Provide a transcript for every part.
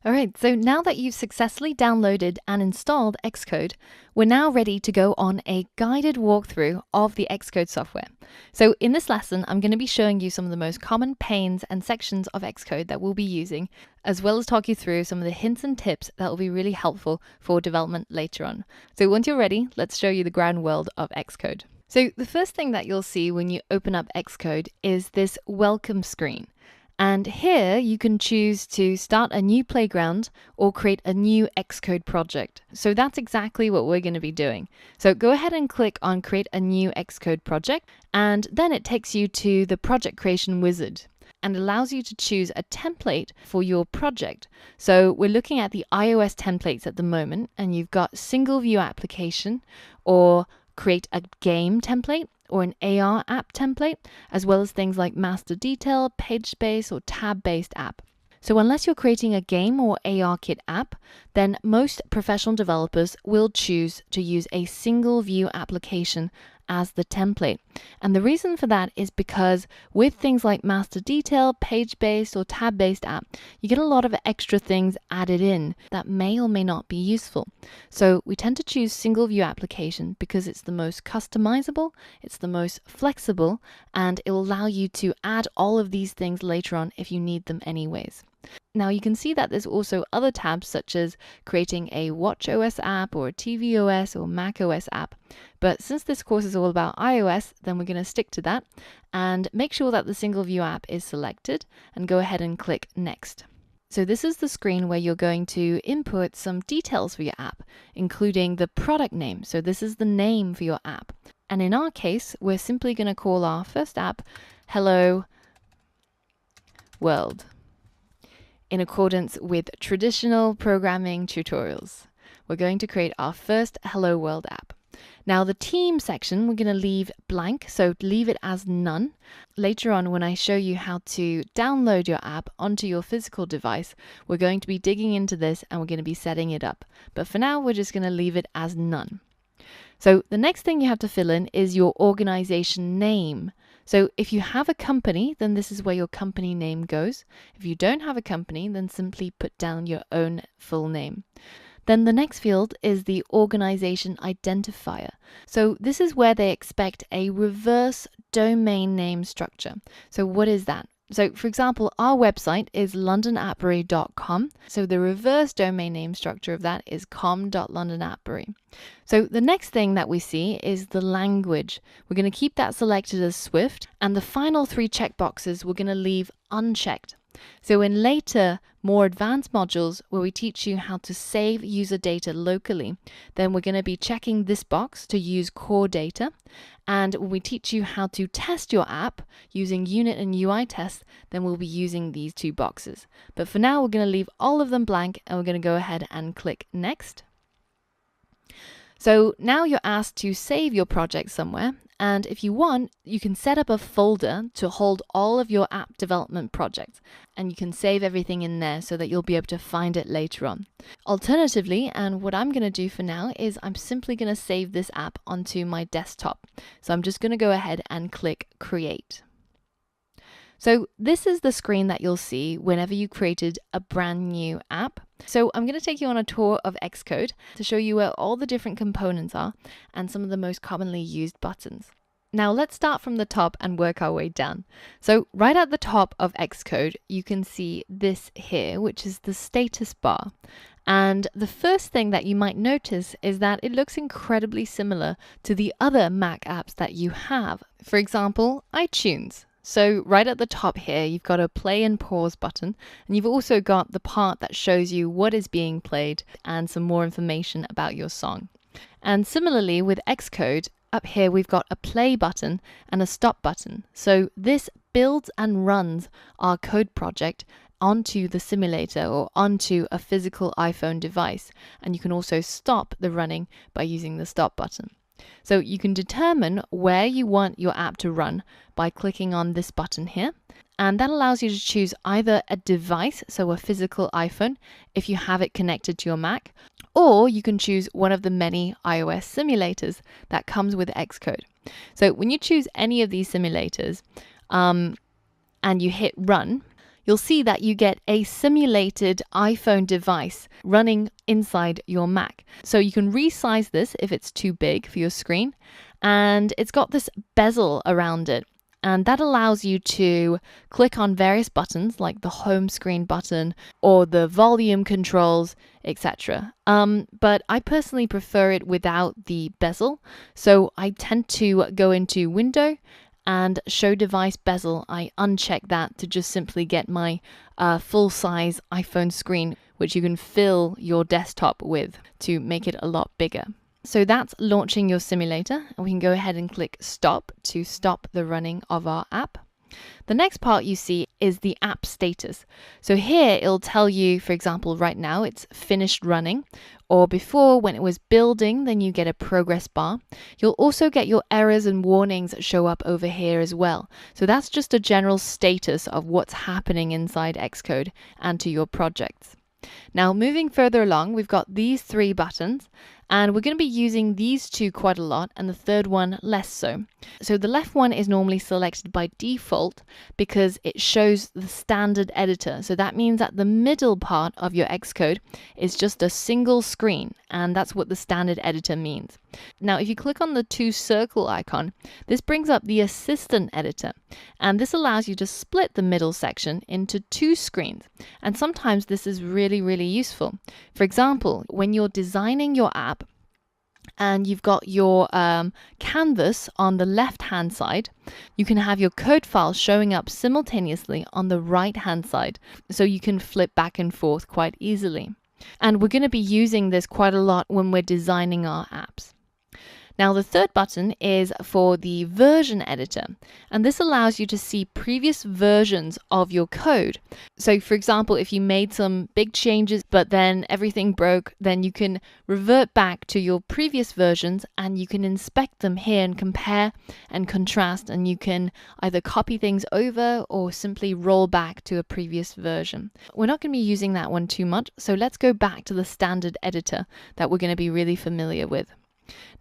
All right, so now that you've successfully downloaded and installed Xcode, we're now ready to go on a guided walkthrough of the Xcode software. So in this lesson, I'm going to be showing you some of the most common panes and sections of Xcode that we'll be using, as well as talk you through some of the hints and tips that will be really helpful for development later on. So once you're ready, let's show you the ground world of Xcode. So the first thing that you'll see when you open up Xcode is this welcome screen. And here you can choose to start a new playground or create a new Xcode project. So that's exactly what we're going to be doing. So go ahead and click on create a new Xcode project, and then it takes you to the project creation wizard and allows you to choose a template for your project. So we're looking at the iOS templates at the moment, and you've got single view application or create a game template or an AR app template, as well as things like master detail, page space, or tab-based app. So unless you're creating a game or ARKit app, then most professional developers will choose to use a single view application as the template. And the reason for that is because with things like master detail, page-based, or tab-based app, you get a lot of extra things added in that may or may not be useful. So we tend to choose single view application because it's the most customizable, it's the most flexible, and it will allow you to add all of these things later on if you need them anyways. Now you can see that there's also other tabs such as creating a watchOS app or a tvOS or macOS app. But since this course is all about iOS, then we're going to stick to that and make sure that the single view app is selected and go ahead and click next. So this is the screen where you're going to input some details for your app, including the product name. So this is the name for your app. And in our case, we're simply going to call our first app Hello World, in accordance with traditional programming tutorials. We're going to create our first Hello World app. Now the team section, we're going to leave blank, so leave it as none. Later on, when I show you how to download your app onto your physical device, we're going to be digging into this and we're going to be setting it up. But for now, we're just going to leave it as none. So the next thing you have to fill in is your organization name. So if you have a company, then this is where your company name goes. If you don't have a company, then simply put down your own full name. Then the next field is the organization identifier. So this is where they expect a reverse domain name structure. So what is that? So for example, our website is londonappery.com. So the reverse domain name structure of that is com.londonappery. So the next thing that we see is the language. We're going to keep that selected as Swift. And the final three checkboxes we're going to leave unchecked. So in later, more advanced modules where we teach you how to save user data locally, then we're going to be checking this box to use core data. And when we teach you how to test your app using unit and UI tests, then we'll be using these two boxes. But for now, we're going to leave all of them blank and we're going to go ahead and click next. So now you're asked to save your project somewhere. And if you want, you can set up a folder to hold all of your app development projects, and you can save everything in there so that you'll be able to find it later on. Alternatively, and what I'm going to do for now is I'm simply going to save this app onto my desktop. So I'm just going to go ahead and click Create. So this is the screen that you'll see whenever you created a brand new app. So I'm going to take you on a tour of Xcode to show you where all the different components are and some of the most commonly used buttons. Now let's start from the top and work our way down. So right at the top of Xcode, you can see this here, which is the status bar. And the first thing that you might notice is that it looks incredibly similar to the other Mac apps that you have. For example, iTunes. So right at the top here, you've got a play and pause button, and you've also got the part that shows you what is being played and some more information about your song. And similarly with Xcode, up here we've got a play button and a stop button. So this builds and runs our code project onto the simulator or onto a physical iPhone device. And you can also stop the running by using the stop button. So you can determine where you want your app to run by clicking on this button here. And that allows you to choose either a device, so a physical iPhone, if you have it connected to your Mac, or you can choose one of the many iOS simulators that comes with Xcode. So when you choose any of these simulators and you hit run, you'll see that you get a simulated iPhone device running inside your Mac. So you can resize this if it's too big for your screen, and it's got this bezel around it. And that allows you to click on various buttons like the home screen button or the volume controls, etc. But I personally prefer it without the bezel. So I tend to go into Window and Show Device Bezel. I uncheck that to just simply get my full-size iPhone screen, which you can fill your desktop with to make it a lot bigger. So that's launching your simulator, and we can go ahead and click stop to stop the running of our app. The next part you see is the app status. So here it'll tell you, for example, right now it's finished running, or before when it was building, then you get a progress bar. You'll also get your errors and warnings show up over here as well. So that's just a general status of what's happening inside Xcode and to your projects. Now, moving further along, we've got these three buttons, and we're going to be using these two quite a lot, and the third one less so. So the left one is normally selected by default because it shows the standard editor. So that means that the middle part of your Xcode is just a single screen, and that's what the standard editor means. Now, if you click on the two circle icon, this brings up the assistant editor, and this allows you to split the middle section into two screens. And sometimes this is really, really useful. For example, when you're designing your app, and you've got your canvas on the left-hand side, you can have your code file showing up simultaneously on the right-hand side, so you can flip back and forth quite easily. And we're going to be using this quite a lot when we're designing our apps. Now, the third button is for the version editor, and this allows you to see previous versions of your code. So, for example, if you made some big changes, but then everything broke, then you can revert back to your previous versions and you can inspect them here and compare and contrast, and you can either copy things over or simply roll back to a previous version. We're not going to be using that one too much, so let's go back to the standard editor that we're going to be really familiar with.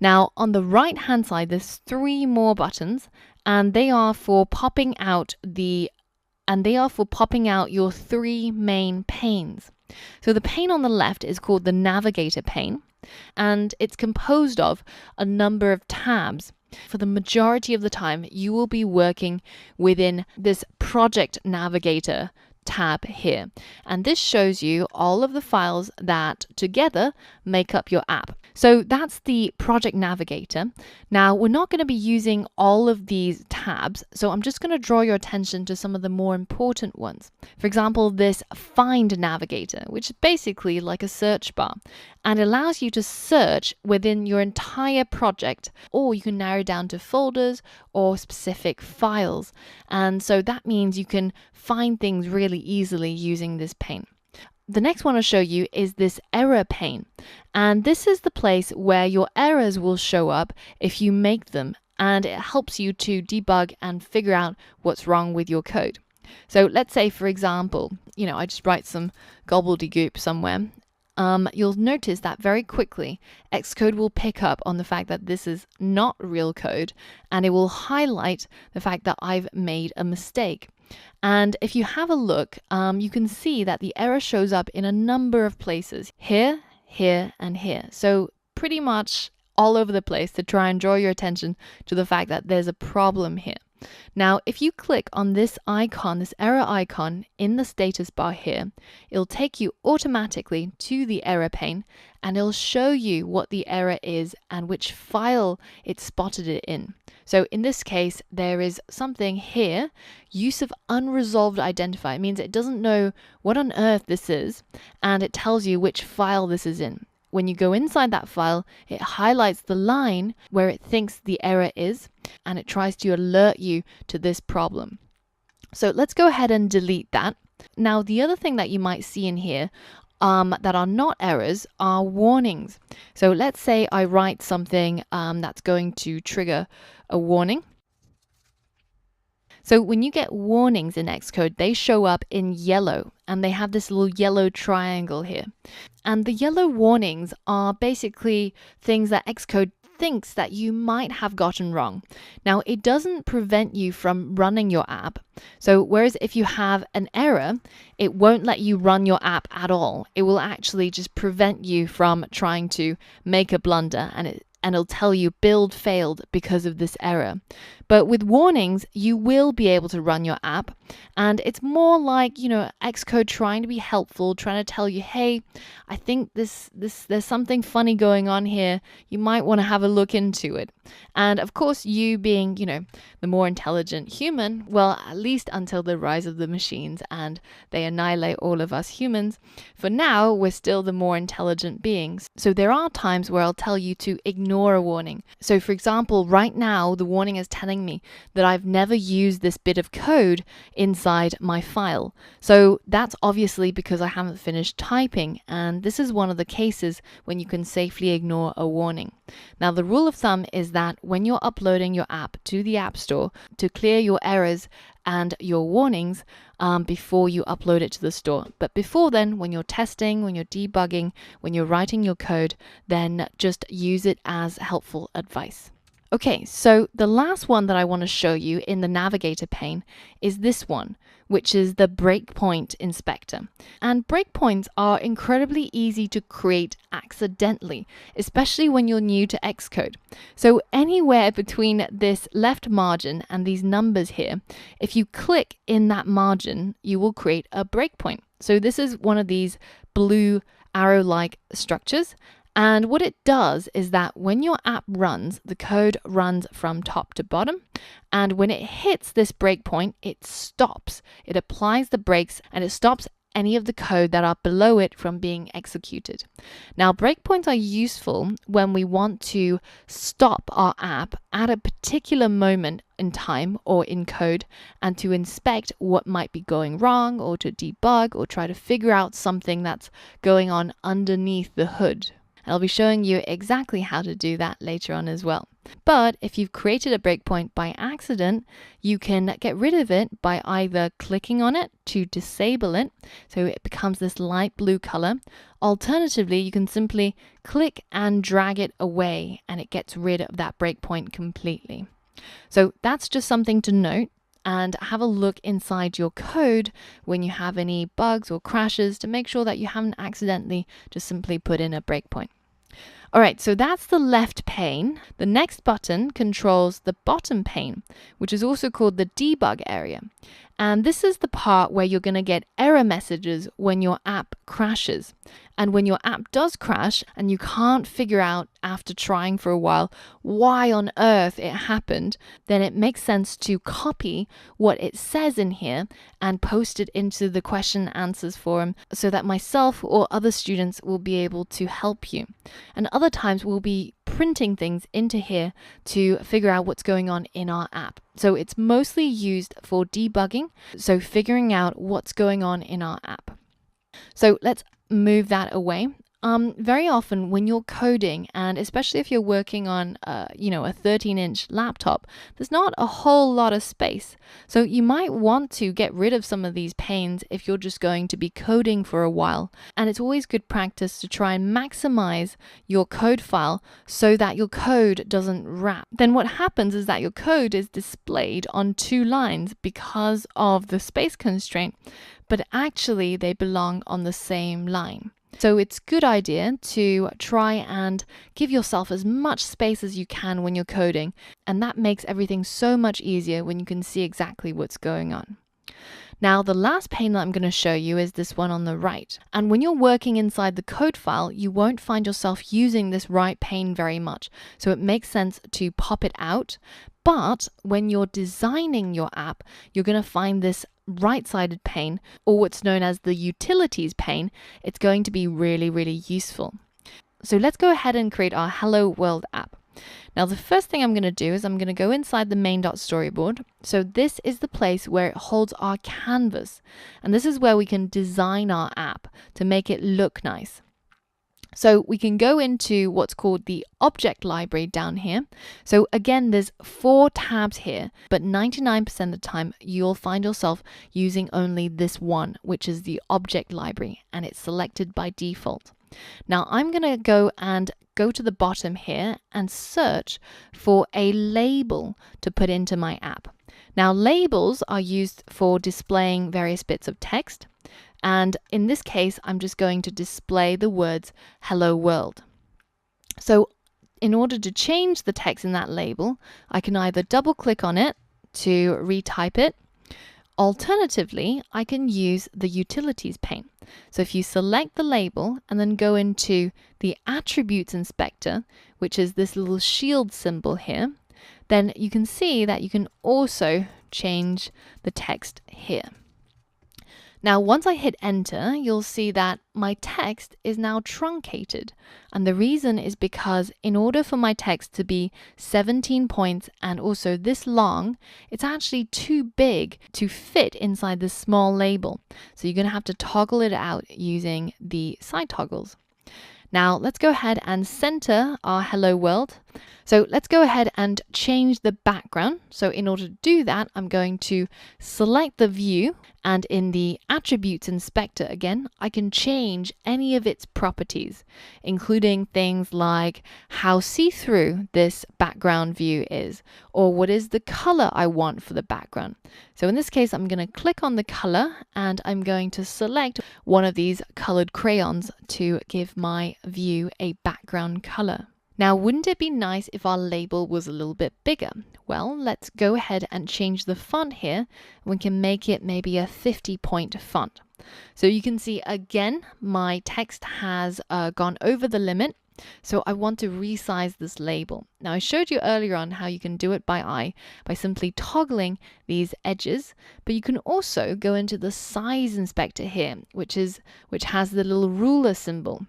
Now, on the right hand side, there's three more buttons, and they are for popping out your three main panes. So the pane on the left is called the navigator pane, and it's composed of a number of tabs. For the majority of the time, you will be working within this project navigator tab here, and this shows you all of the files that together make up your app. So that's the project navigator. Now, we're not going to be using all of these tabs, so I'm just going to draw your attention to some of the more important ones. For example, this find navigator, which is basically like a search bar, and allows you to search within your entire project, or you can narrow down to folders or specific files. And so that means you can find things really easily using this pane. The next one I'll show you is this error pane, and this is the place where your errors will show up if you make them, and it helps you to debug and figure out what's wrong with your code. So let's say, for example, I just write some gobbledygook somewhere. You'll notice that very quickly Xcode will pick up on the fact that this is not real code, and it will highlight the fact that I've made a mistake. And if you have a look, you can see that the error shows up in a number of places, here, here, and here. So pretty much all over the place to try and draw your attention to the fact that there's a problem here. Now, if you click on this icon, this error icon in the status bar here, it'll take you automatically to the error pane, and it'll show you what the error is and which file it spotted it in. So in this case, there is something here, use of unresolved identifier. It means it doesn't know what on earth this is, and it tells you which file this is in. When you go inside that file, it highlights the line where it thinks the error is, and it tries to alert you to this problem. So let's go ahead and delete that. Now, the other thing that you might see in here that are not errors are warnings. So let's say I write something that's going to trigger a warning. So when you get warnings in Xcode, they show up in yellow, and they have this little yellow triangle here. And the yellow warnings are basically things that Xcode thinks that you might have gotten wrong. Now, it doesn't prevent you from running your app. So whereas if you have an error, it won't let you run your app at all. It will actually just prevent you from trying to make a blunder, and it'll tell you build failed because of this error. But with warnings, you will be able to run your app, and it's more like, Xcode trying to be helpful, trying to tell you, hey, I think there's something funny going on here. You might want to have a look into it. And of course, you being, the more intelligent human, well, at least until the rise of the machines and they annihilate all of us humans, for now, we're still the more intelligent beings. So there are times where I'll tell you to ignore a warning. So for example, right now, the warning is telling me that I've never used this bit of code inside my file. So that's obviously because I haven't finished typing, and this is one of the cases when you can safely ignore a warning. Now, the rule of thumb is that when you're uploading your app to the App Store, to clear your errors and your warnings before you upload it to the store. But before then, when you're testing, when you're debugging, when you're writing your code, then just use it as helpful advice. Okay, so the last one that I want to show you in the navigator pane is this one, which is the breakpoint inspector. And breakpoints are incredibly easy to create accidentally, especially when you're new to Xcode. So anywhere between this left margin and these numbers here, if you click in that margin, you will create a breakpoint. So this is one of these blue arrow-like structures. And what it does is that when your app runs, the code runs from top to bottom. And when it hits this breakpoint, it stops. It applies the brakes and it stops any of the code that are below it from being executed. Now, breakpoints are useful when we want to stop our app at a particular moment in time or in code and to inspect what might be going wrong, or to debug or try to figure out something that's going on underneath the hood. I'll be showing you exactly how to do that later on as well. But if you've created a breakpoint by accident, you can get rid of it by either clicking on it to disable it, so it becomes this light blue color. Alternatively, you can simply click and drag it away and it gets rid of that breakpoint completely. So that's just something to note. And have a look inside your code when you have any bugs or crashes to make sure that you haven't accidentally just simply put in a breakpoint. All right, so that's the left pane. The next button controls the bottom pane, which is also called the debug area. And this is the part where you're going to get error messages when your app crashes. And when your app does crash and you can't figure out after trying for a while why on earth it happened, then it makes sense to copy what it says in here and post it into the question and answers forum so that myself or other students will be able to help you. And other times we'll be printing things into here to figure out what's going on in our app. So it's mostly used for debugging, so figuring out what's going on in our app. So let's move that away. Very often when you're coding, and especially if you're working on a 13-inch laptop, there's not a whole lot of space. So you might want to get rid of some of these panes if you're just going to be coding for a while. And it's always good practice to try and maximize your code file so that your code doesn't wrap. Then what happens is that your code is displayed on two lines because of the space constraint, but actually they belong on the same line. So it's a good idea to try and give yourself as much space as you can when you're coding, and that makes everything so much easier when you can see exactly what's going on. Now, the last pane that I'm going to show you is this one on the right. And when you're working inside the code file, you won't find yourself using this right pane very much. So it makes sense to pop it out. But when you're designing your app, you're going to find this right-sided pane, or what's known as the utilities pane. It's going to be really, really useful. So let's go ahead and create our Hello World app. Now, the first thing I'm going to do is I'm going to go inside the main.storyboard. So this is the place where it holds our canvas. And this is where we can design our app to make it look nice. So we can go into what's called the object library down here. So again, there's 4 tabs here, but 99% of the time you'll find yourself using only this one, which is the object library, and it's selected by default. Now I'm going to go to the bottom here and search for a label to put into my app. Now labels are used for displaying various bits of text, and in this case I'm just going to display the words hello world. So in order to change the text in that label, I can either double click on it to retype it. Alternatively, I can use the utilities pane. So if you select the label and then go into the attributes inspector, which is this little shield symbol here, then you can see that you can also change the text here. Now, once I hit enter, you'll see that my text is now truncated. And the reason is because in order for my text to be 17 points and also this long, it's actually too big to fit inside this small label. So you're going to have to toggle it out using the side toggles. Now, let's go ahead and center our hello world. So let's go ahead and change the background. So in order to do that, I'm going to select the view, and in the attributes inspector again, I can change any of its properties, including things like how see-through this background view is, or what is the color I want for the background. So in this case, I'm going to click on the color and I'm going to select one of these colored crayons to give my view a background color. Now, wouldn't it be nice if our label was a little bit bigger? Well, let's go ahead and change the font here. We can make it maybe a 50-point font. So you can see again, my text has gone over the limit. So I want to resize this label. Now, I showed you earlier on how you can do it by eye by simply toggling these edges, but you can also go into the size inspector here, which has the little ruler symbol.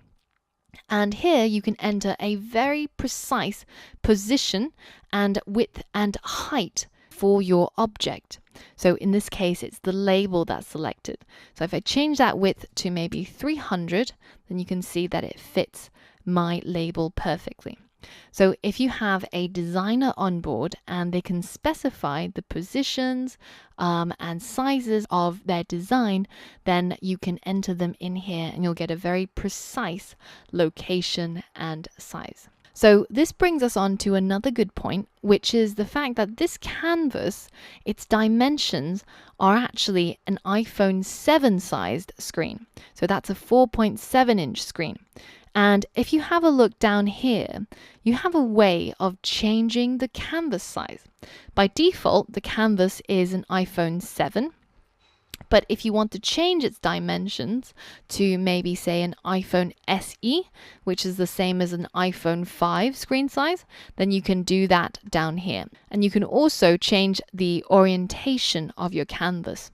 And here you can enter a very precise position and width and height for your object. So in this case, it's the label that's selected. So if I change that width to maybe 300, then you can see that it fits my label perfectly. So if you have a designer on board and they can specify the positions and sizes of their design, then you can enter them in here and you'll get a very precise location and size. So this brings us on to another good point, which is the fact that this canvas, its dimensions are actually an iPhone 7 sized screen. So that's a 4.7 inch screen. And if you have a look down here, you have a way of changing the canvas size. By default, the canvas is an iPhone 7. But if you want to change its dimensions to maybe say an iPhone SE, which is the same as an iPhone 5 screen size, then you can do that down here. And you can also change the orientation of your canvas.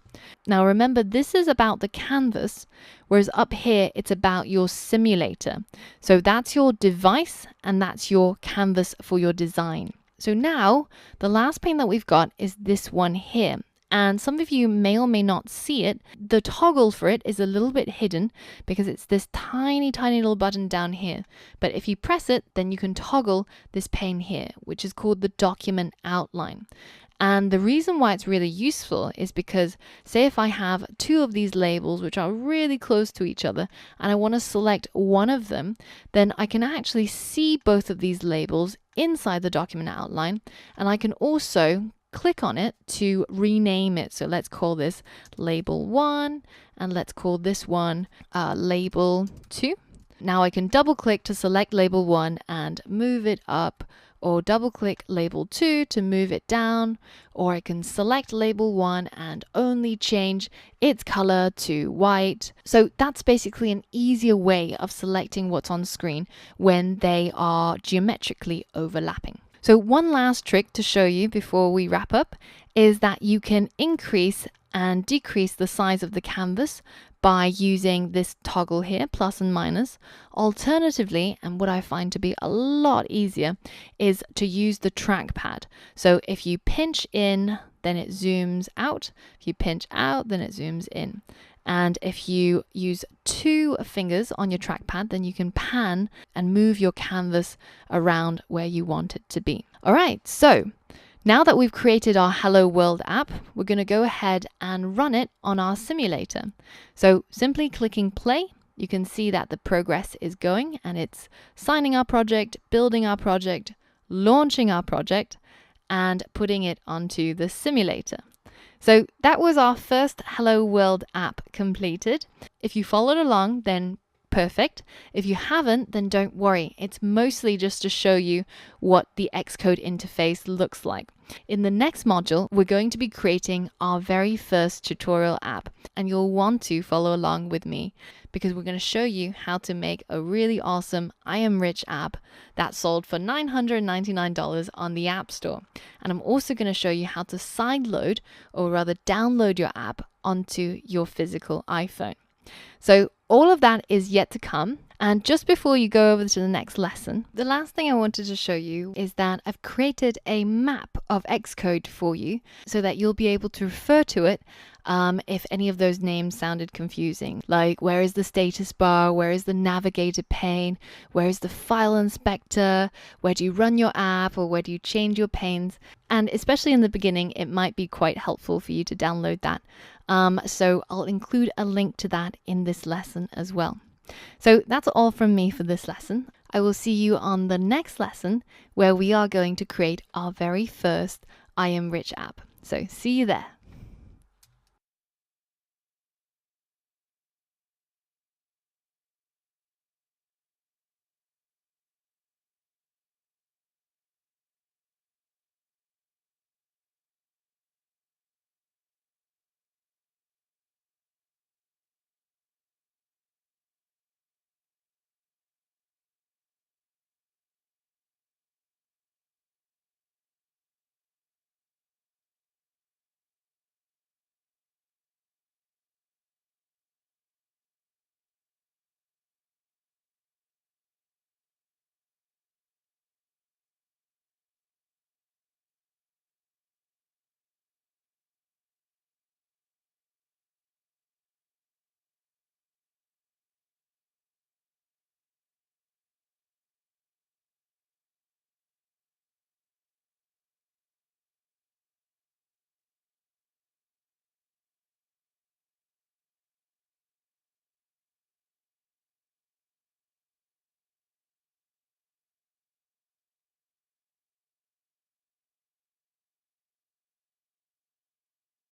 Now remember, this is about the canvas, whereas up here it's about your simulator. So that's your device and that's your canvas for your design. So now the last pane that we've got is this one here. And some of you may or may not see it. The toggle for it is a little bit hidden because it's this tiny little button down here. But if you press it, then you can toggle this pane here, which is called the document outline. And the reason why it's really useful is because, say if I have two of these labels which are really close to each other and I want to select one of them, then I can actually see both of these labels inside the document outline, and I can also click on it to rename it. So let's call this label 1 and let's call this one label 2. Now I can double click to select label 1 and move it up, or double click label 2 to move it down, or I can select label 1 and only change its color to white. So that's basically an easier way of selecting what's on screen when they are geometrically overlapping. So one last trick to show you before we wrap up is that you can increase and decrease the size of the canvas by using this toggle here, plus and minus. Alternatively, and what I find to be a lot easier, is to use the trackpad. So if you pinch in, then it zooms out. If you pinch out, then it zooms in. And if you use 2 fingers on your trackpad, then you can pan and move your canvas around where you want it to be. All right, so now that we've created our Hello World app, we're going to go ahead and run it on our simulator. So simply clicking play you can see that the progress is going, and it's signing our project, building our project, launching our project, and putting it onto the simulator. So that was our first Hello World app completed. If you followed along, then perfect. If you haven't, then don't worry. It's mostly just to show you what the Xcode interface looks like. In the next module, we're going to be creating our very first tutorial app, and you'll want to follow along with me because we're going to show you how to make a really awesome I Am Rich app that sold for $999 on the App Store. And I'm also going to show you how to sideload, or rather download, your app onto your physical iPhone. So all of that is yet to come. And just before you go over to the next lesson, the last thing I wanted to show you is that I've created a map of Xcode for you so that you'll be able to refer to it if any of those names sounded confusing. Like, where is the status bar? Where is the navigator pane? Where is the file inspector? Where do you run your app, or where do you change your panes? And especially in the beginning, it might be quite helpful for you to download that. So I'll include a link to that in this lesson as well. So that's all from me for this lesson. I will see you on the next lesson, where we are going to create our very first I Am Rich app. So see you there.